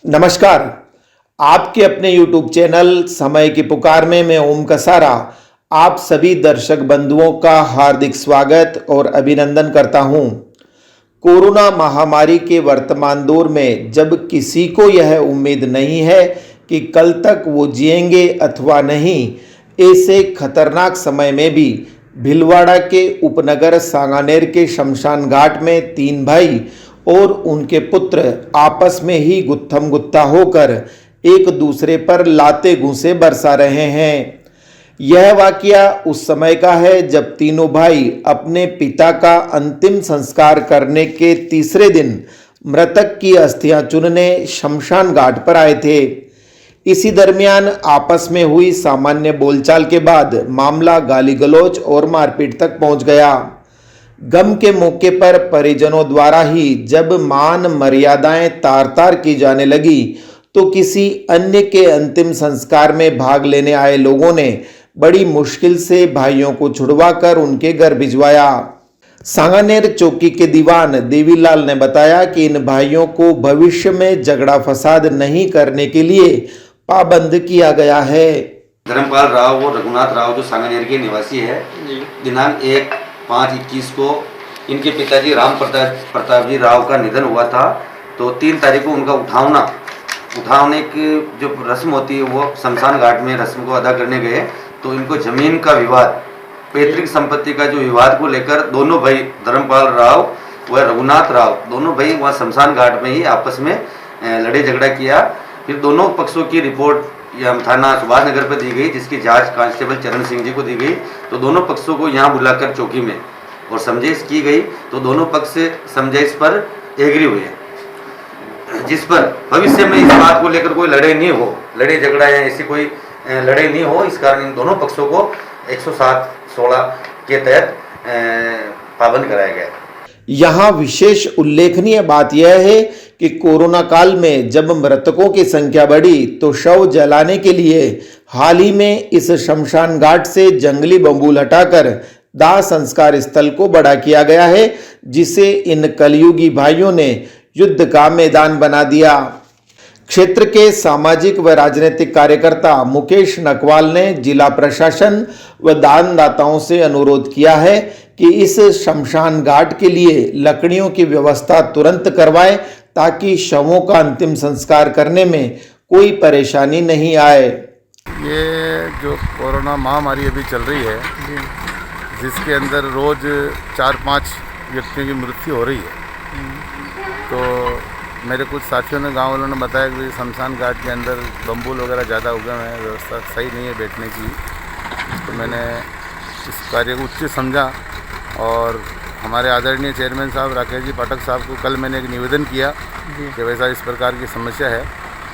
नमस्कार। आपके अपने YouTube चैनल समय की पुकार में मैं ओम कसारा आप सभी दर्शक बंधुओं का हार्दिक स्वागत और अभिनंदन करता हूं। कोरोना महामारी के वर्तमान दौर में जब किसी को यह उम्मीद नहीं है कि कल तक वो जिएंगे अथवा नहीं, ऐसे खतरनाक समय में भी भीलवाड़ा के उपनगर सांगानेर के शमशान घाट में 3 भाई और उनके पुत्र आपस में ही गुत्थम गुत्था होकर एक दूसरे पर लाते घूंसे बरसा रहे हैं। यह वाकया उस समय का है जब तीनों भाई अपने पिता का अंतिम संस्कार करने के तीसरे दिन मृतक की अस्थियां चुनने शमशान घाट पर आए थे। इसी दरमियान आपस में हुई सामान्य बोलचाल के बाद मामला गाली गलौज और मारपीट तक पहुंच गया। गम के मौके पर परिजनों द्वारा ही जब मान मर्यादाएं तार तार की जाने लगी तो किसी अन्य के अंतिम संस्कार में भाग लेने आए लोगों ने बड़ी मुश्किल से भाइयों को छुड़वाकर उनके घर भिजवाया। सांगानेर चौकी के दीवान देवीलाल ने बताया कि इन भाइयों को भविष्य में झगड़ा फसाद नहीं करने के लिए पाबंद किया गया है। धर्मपाल राव और रघुनाथ राव जो सांगानेर के निवासी है, दिनांक 1/5/21 को इनके पिताजी राम प्रताप जी राव का निधन हुआ था। तो 3 तारीख को उनका उठाने की जो रस्म होती है वो शमशान घाट में रस्म को अदा करने गए। तो इनको जमीन का विवाद, पैतृक संपत्ति का जो विवाद को लेकर दोनों भाई धर्मपाल राव व रघुनाथ राव दोनों भाई वहाँ शमशान घाट में ही आपस में लड़े झगड़ा किया। फिर दोनों पक्षों की रिपोर्ट यहाँ थाना सुभाष नगर पर दी गई, जिसकी जांच कांस्टेबल चरण सिंह जी को दी गई। तो दोनों पक्षों को यहाँ बुलाकर चौकी में और समझाइश की गई। तो दोनों पक्ष से समझाइश पर एग्री हुए, जिस पर भविष्य में इस बात को लेकर कोई लड़े झगड़ा या ऐसी कोई लड़ाई नहीं हो। इस कारण इन दोनों पक्षों को 107(16) के तहत पाबंद कराया गया। यहाँ विशेष उल्लेखनीय बात यह है कि कोरोना काल में जब मृतकों की संख्या बढ़ी तो शव जलाने के लिए हाल ही में इस शमशान घाट से जंगली बम्बूल हटाकर दाह संस्कार स्थल को बड़ा किया गया है, जिसे इन कलयुगी भाइयों ने युद्ध का मैदान बना दिया। क्षेत्र के सामाजिक व राजनीतिक कार्यकर्ता मुकेश नकवाल ने जिला प्रशासन व दानदाताओं से अनुरोध किया है कि इस शमशान घाट के लिए लकड़ियों की व्यवस्था तुरंत करवाएं ताकि शवों का अंतिम संस्कार करने में कोई परेशानी नहीं आए। ये जो कोरोना महामारी अभी चल रही है, जिसके अंदर रोज 4-5 व्यक्तियों की मृत्यु हो रही है, तो मेरे कुछ साथियों ने, गांव वालों ने बताया कि शमशान घाट के अंदर बम्बूल वगैरह ज़्यादा उगे हुए हैं, व्यवस्था सही नहीं है बैठने की। तो मैंने इस कार्य को उचित समझा और हमारे आदरणीय चेयरमैन साहब राकेश जी पाठक साहब को कल मैंने एक निवेदन किया कि वैसा इस प्रकार की समस्या है,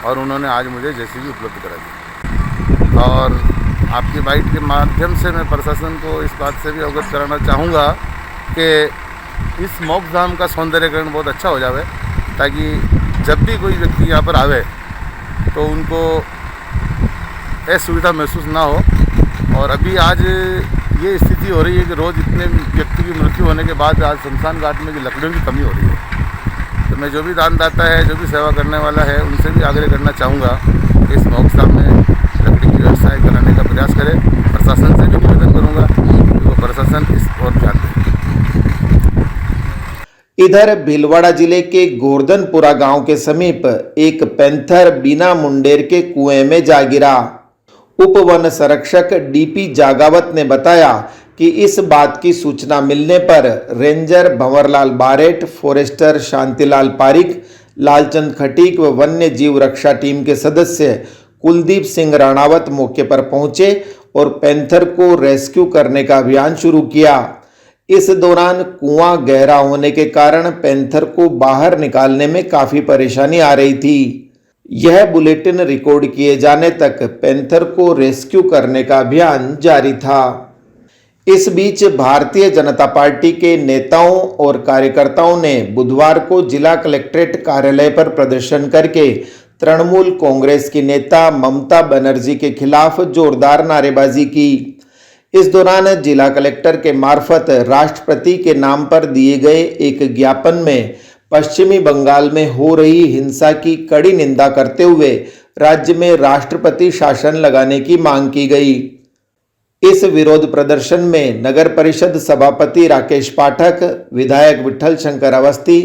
और उन्होंने आज मुझे जेसीबी उपलब्ध करा दी। और आपकी बाइट के माध्यम से मैं प्रशासन को इस बात से भी अवगत कराना चाहूँगा कि इस मोक्षधाम का सौंदर्यकरण बहुत अच्छा हो जाए, ताकि जब भी कोई व्यक्ति यहाँ पर आवे तो उनको असुविधा महसूस ना हो। और अभी आज ये स्थिति हो रही है कि रोज़ इतने व्यक्ति की मृत्यु होने के बाद आज शमशान घाट में लकड़ियों की कमी हो रही है। तो मैं जो भी दानदाता है, जो भी सेवा करने वाला है, उनसे भी आग्रह करना चाहूँगा कि इस मोक्षधाम में लकड़ी की व्यवस्था कराने का प्रयास करें। प्रशासन से भी निवेदन करूँगा कि वो प्रशासन इस ओर ध्यान दें। इधर भीलवाड़ा जिले के गोर्धनपुरा गांव के समीप एक पैंथर बिना मुंडेर के कुएं में जा गिरा। उप वन संरक्षक डीपी जागावत ने बताया कि इस बात की सूचना मिलने पर रेंजर भंवरलाल बारेट, फॉरेस्टर शांतिलाल पारिक, लालचंद खटीक व वन्य जीव रक्षा टीम के सदस्य कुलदीप सिंह राणावत मौके पर पहुंचे और पैंथर को रेस्क्यू करने का अभियान शुरू किया। इस दौरान कुआं गहरा होने के कारण पैंथर को बाहर निकालने में काफी परेशानी आ रही थी। यह बुलेटिन रिकॉर्ड किए जाने तक पैंथर को रेस्क्यू करने का अभियान जारी था। इस बीच भारतीय जनता पार्टी के नेताओं और कार्यकर्ताओं ने बुधवार को जिला कलेक्ट्रेट कार्यालय पर प्रदर्शन करके तृणमूल कांग्रेस की नेता ममता बनर्जी के खिलाफ जोरदार नारेबाजी की। इस दौरान जिला कलेक्टर के मार्फत राष्ट्रपति के नाम पर दिए गए एक ज्ञापन में पश्चिमी बंगाल में हो रही हिंसा की कड़ी निंदा करते हुए राज्य में राष्ट्रपति शासन लगाने की मांग की गई। इस विरोध प्रदर्शन में नगर परिषद सभापति राकेश पाठक, विधायक विठल शंकर अवस्थी,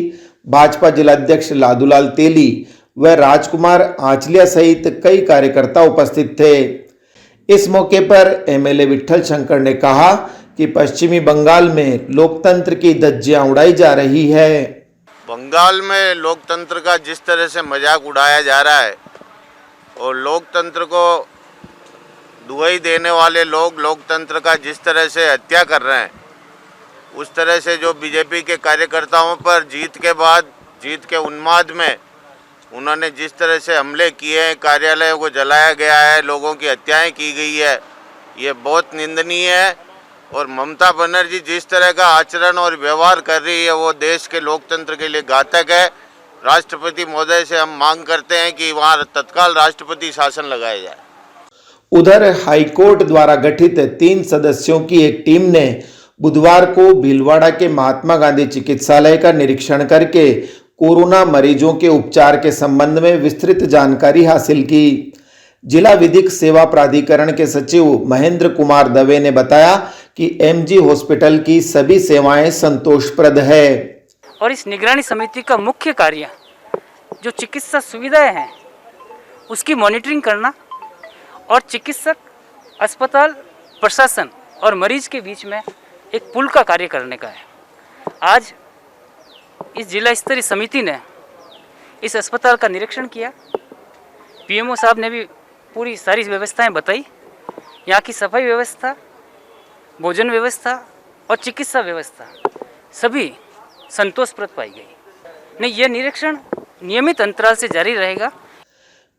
भाजपा जिलाध्यक्ष लादूलाल तेली व राजकुमार आंचलिया सहित कई कार्यकर्ता उपस्थित थे। इस मौके पर एमएलए विठल शंकर ने कहा कि पश्चिमी बंगाल में लोकतंत्र की धज्जियां उड़ाई जा रही है। बंगाल में लोकतंत्र का जिस तरह से मजाक उड़ाया जा रहा है और लोकतंत्र को दुहाई देने वाले लोग लोकतंत्र का जिस तरह से हत्या कर रहे हैं, उस तरह से जो बीजेपी के कार्यकर्ताओं पर जीत के बाद, जीत के उन्माद में उन्होंने जिस तरह से हमले किए हैं, कार्यालयों को जलाया गया है, लोगों की हत्याएं की गई है, ये बहुत निंदनीय है। और ममता बनर्जी जिस तरह का आचरण और व्यवहार कर रही है वो देश के लोकतंत्र के लिए घातक है। राष्ट्रपति महोदय से हम मांग करते हैं कि वहाँ तत्काल राष्ट्रपति शासन लगाया जाए। उधर हाईकोर्ट द्वारा गठित 3 सदस्यों की एक टीम ने बुधवार को भीलवाड़ा के महात्मा गांधी चिकित्सालय का निरीक्षण करके कोरोना मरीजों के उपचार के संबंध में विस्तृत जानकारी हासिल की। जिला विधिक सेवा प्राधिकरण के सचिव महेंद्र कुमार दवे ने बताया कि एमजी हॉस्पिटल की सभी सेवाएं संतोषप्रद है और इस निगरानी समिति का मुख्य कार्य जो चिकित्सा सुविधाएं हैं उसकी मॉनिटरिंग करना और चिकित्सक, अस्पताल, प्रशासन और मरीज के बीच में एक पुल का कार्य करने का है। आज इस जिला स्तरीय समिति ने इस अस्पताल का निरीक्षण किया। पीएमओ साहब ने भी पूरी सारी व्यवस्थाएं बताई। यहाँ की सफाई व्यवस्था, भोजन व्यवस्था और चिकित्सा व्यवस्था सभी संतोषप्रद पाई गई। नहीं, यह निरीक्षण नियमित अंतराल से जारी रहेगा।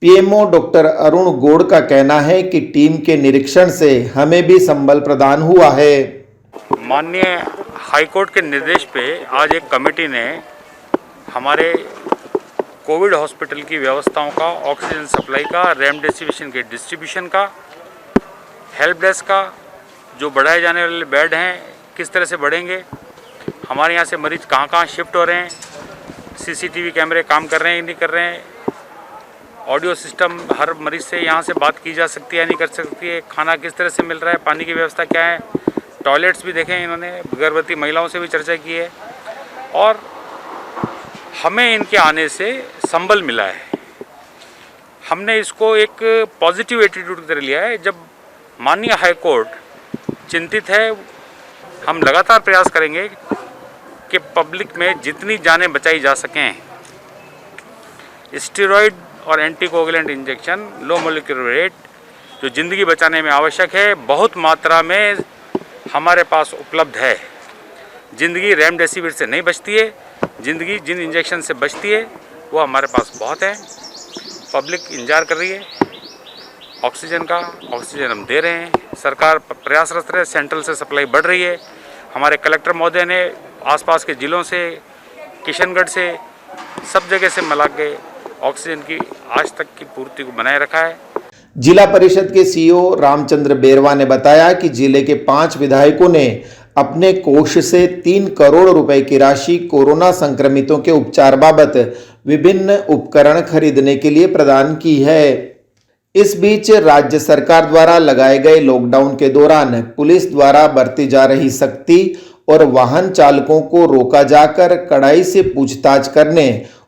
पीएमओ डॉक्टर अरुण गौड़ का कहना है कि टीम के निरीक्षण से हमें भी संबल प्रदान हुआ है। माननीय हाईकोर्ट के निर्देश पे आज एक कमेटी ने हमारे कोविड हॉस्पिटल की व्यवस्थाओं का, ऑक्सीजन सप्लाई का, रेमडेसिविर के डिस्ट्रीब्यूशन का, हेल्प डेस्क का, जो बढ़ाए जाने वाले बेड हैं किस तरह से बढ़ेंगे, हमारे यहाँ से मरीज कहाँ कहाँ शिफ्ट हो रहे हैं, सीसीटीवी कैमरे काम कर रहे हैं नहीं कर रहे हैं, ऑडियो सिस्टम हर मरीज से यहाँ से बात की जा सकती है नहीं कर सकती है, खाना किस तरह से मिल रहा है, पानी की व्यवस्था क्या है, टॉयलेट्स भी देखें इन्होंने, गर्भवती महिलाओं से भी चर्चा की है। और हमें इनके आने से संबल मिला है। हमने इसको एक पॉजिटिव एटीट्यूड की तरह लिया है। जब माननीय हाईकोर्ट चिंतित है, हम लगातार प्रयास करेंगे कि पब्लिक में जितनी जानें बचाई जा सकें, स्टेरॉइड और anticoagulant injection, low molecular weight जो ज़िंदगी बचाने में आवश्यक है, बहुत मात्रा में हमारे पास उपलब्ध है। ज़िंदगी रेमडेसिविर से नहीं बचती है, ज़िंदगी जिन इंजेक्शन से बचती है वो हमारे पास बहुत है। पब्लिक इंतजार कर रही है ऑक्सीजन का, ऑक्सीजन हम दे रहे हैं, सरकार प्रयासरत है, सेंट्रल से सप्लाई बढ़ रही है। हमारे कलेक्टर महोदय ने आसपास के ज़िलों से, किशनगढ़ से, सब जगह से मिला के ऑक्सीजन की आज तक की पूर्ति को बनाए रखा है। जिला परिषद के सीईओ रामचंद्र बेरवा ने बताया कि जिले के 5 विधायकों ने अपने कोष से 3 करोड़ रुपए की राशि कोरोना संक्रमितों के उपचार बाबत विभिन्न उपकरण खरीदने के लिए प्रदान की है। इस बीच राज्य सरकार द्वारा लगाए गए लॉकडाउन के दौरान पुलिस द्वारा बरती जा रही सख्ती और वाहन चालकों को रोका जाकर कड़ाई से पूछताछ करने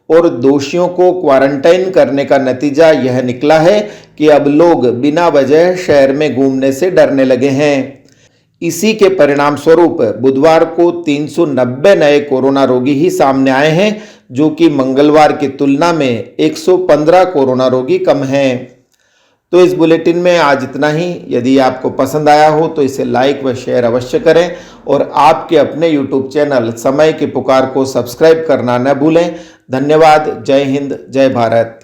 और दोषियों को क्वारंटाइन करने का नतीजा यह निकला है कि अब लोग बिना वजह शहर में घूमने से डरने लगे हैं। इसी के परिणाम स्वरूप बुधवार को 390 नए कोरोना रोगी ही सामने आए हैं, जो कि मंगलवार की तुलना में 115 कोरोना रोगी कम हैं। तो इस बुलेटिन में आज इतना ही। यदि आपको पसंद आया हो तो इसे लाइक व शेयर अवश्य करें और आपके अपने यूट्यूब चैनल समय की पुकार को सब्सक्राइब करना न भूलें। धन्यवाद। जय हिंद, जय भारत।